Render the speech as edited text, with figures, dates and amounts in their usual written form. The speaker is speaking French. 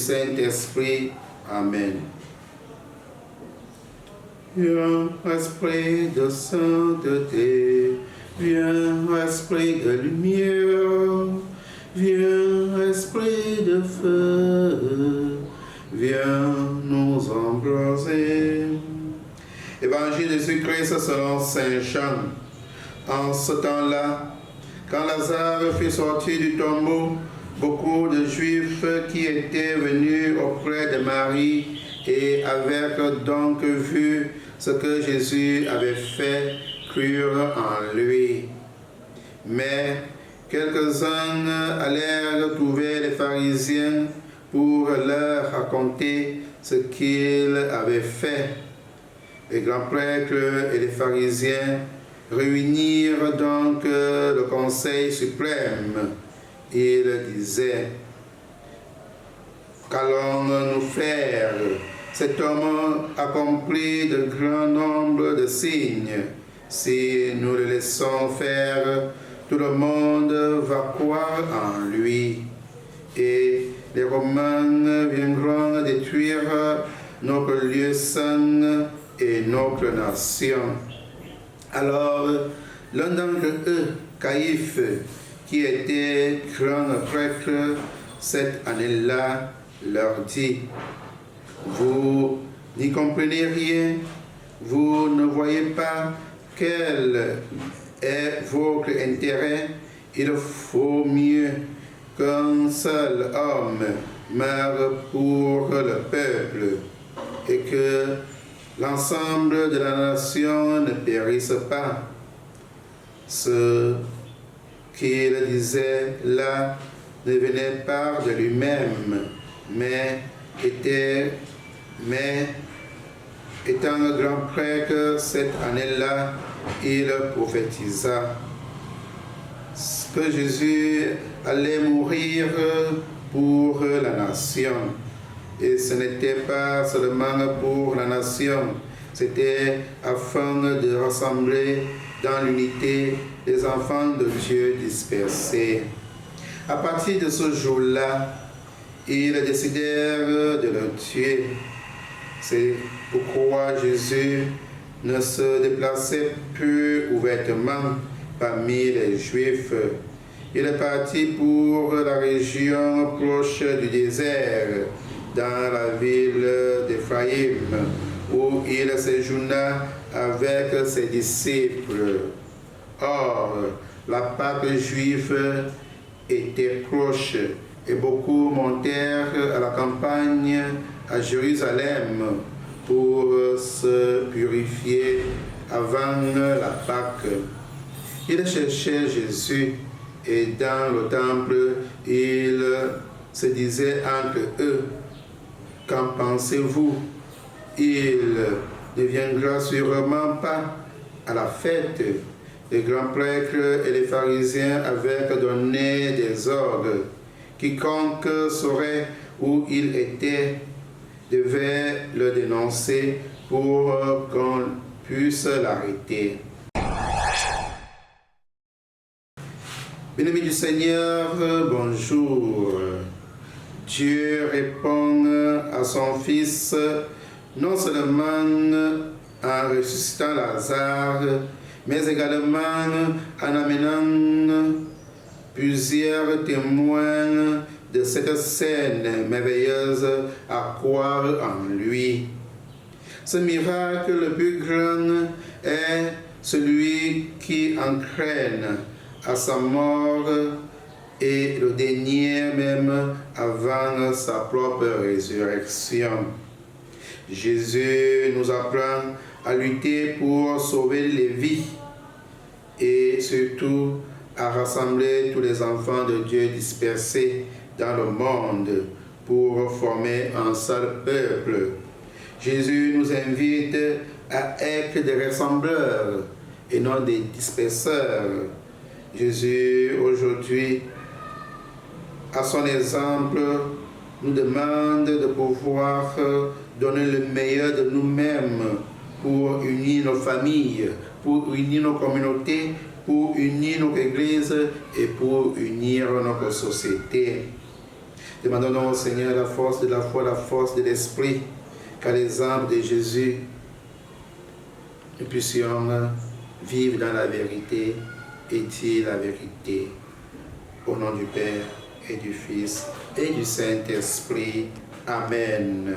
Saint-Esprit. Amen. Viens, Esprit de sainteté, viens, Esprit de lumière, viens, Esprit de feu, viens nous embraser. Évangile de Jésus-Christ selon Saint Jean. En ce temps-là, quand Lazare fut sorti du tombeau, beaucoup de Juifs qui étaient venus auprès de Marie et avaient donc vu ce que Jésus avait fait, crurent en lui. Mais quelques-uns allèrent trouver les pharisiens pour leur raconter ce qu'il avait fait. Les grands prêtres et les pharisiens réunirent donc le conseil suprême. Ils disaient: qu'allons-nous faire? Cet homme accomplit de grands nombres de signes. Si nous le laissons faire, tout le monde va croire en lui. Et les Romains viendront détruire notre lieu saint et notre nation. Alors, l'un d'entre eux, Caïphe, qui était grand prêtre cette année-là, leur dit: vous n'y comprenez rien, vous ne voyez pas quel est votre intérêt. Il faut mieux qu'un seul homme meure pour le peuple et que l'ensemble de la nation ne périsse pas. Ce qu'il disait là ne venait pas de lui-même, mais étant un grand prêtre cette année-là, il prophétisa que Jésus allait mourir pour la nation. Et ce n'était pas seulement pour la nation, c'était afin de rassembler dans l'unité les enfants de Dieu dispersés. À partir de ce jour-là, ils décidèrent de le tuer. C'est pourquoi Jésus ne se déplaçait plus ouvertement parmi les Juifs. Il est parti pour la région proche du désert, dans la ville d'Éphraïm, où il séjourna avec ses disciples. Or, la Pâque juive était proche et beaucoup montèrent à la campagne à Jérusalem pour se purifier avant la Pâque. Ils cherchaient Jésus et dans le temple, ils se disaient entre eux: qu'en pensez-vous? Il ne viendra sûrement pas à la fête. Les grands prêtres et les pharisiens avaient donné des ordres. Quiconque saurait où il était devait le dénoncer pour qu'on puisse l'arrêter. Bien-aimés du Seigneur, bonjour. Dieu répond à son Fils non seulement en ressuscitant Lazare, mais également en amenant plusieurs témoins de cette scène merveilleuse à croire en lui. Ce miracle le plus grand est celui qui entraîne à sa mort et le dernier même avant sa propre résurrection. Jésus nous apprend à lutter pour sauver les vies et surtout à rassembler tous les enfants de Dieu dispersés dans le monde pour former un seul peuple. Jésus nous invite à être des rassembleurs et non des disperseurs. Jésus, aujourd'hui, à son exemple, nous demande de pouvoir donner le meilleur de nous-mêmes pour unir nos familles, pour unir nos communautés, pour unir notre Église et pour unir notre société. Demandons donc au Seigneur la force de la foi, la force de l'Esprit, qu'à l'exemple de Jésus, nous puissions vivre dans la vérité et dire la vérité. Au nom du Père et du Fils et du Saint-Esprit. Amen.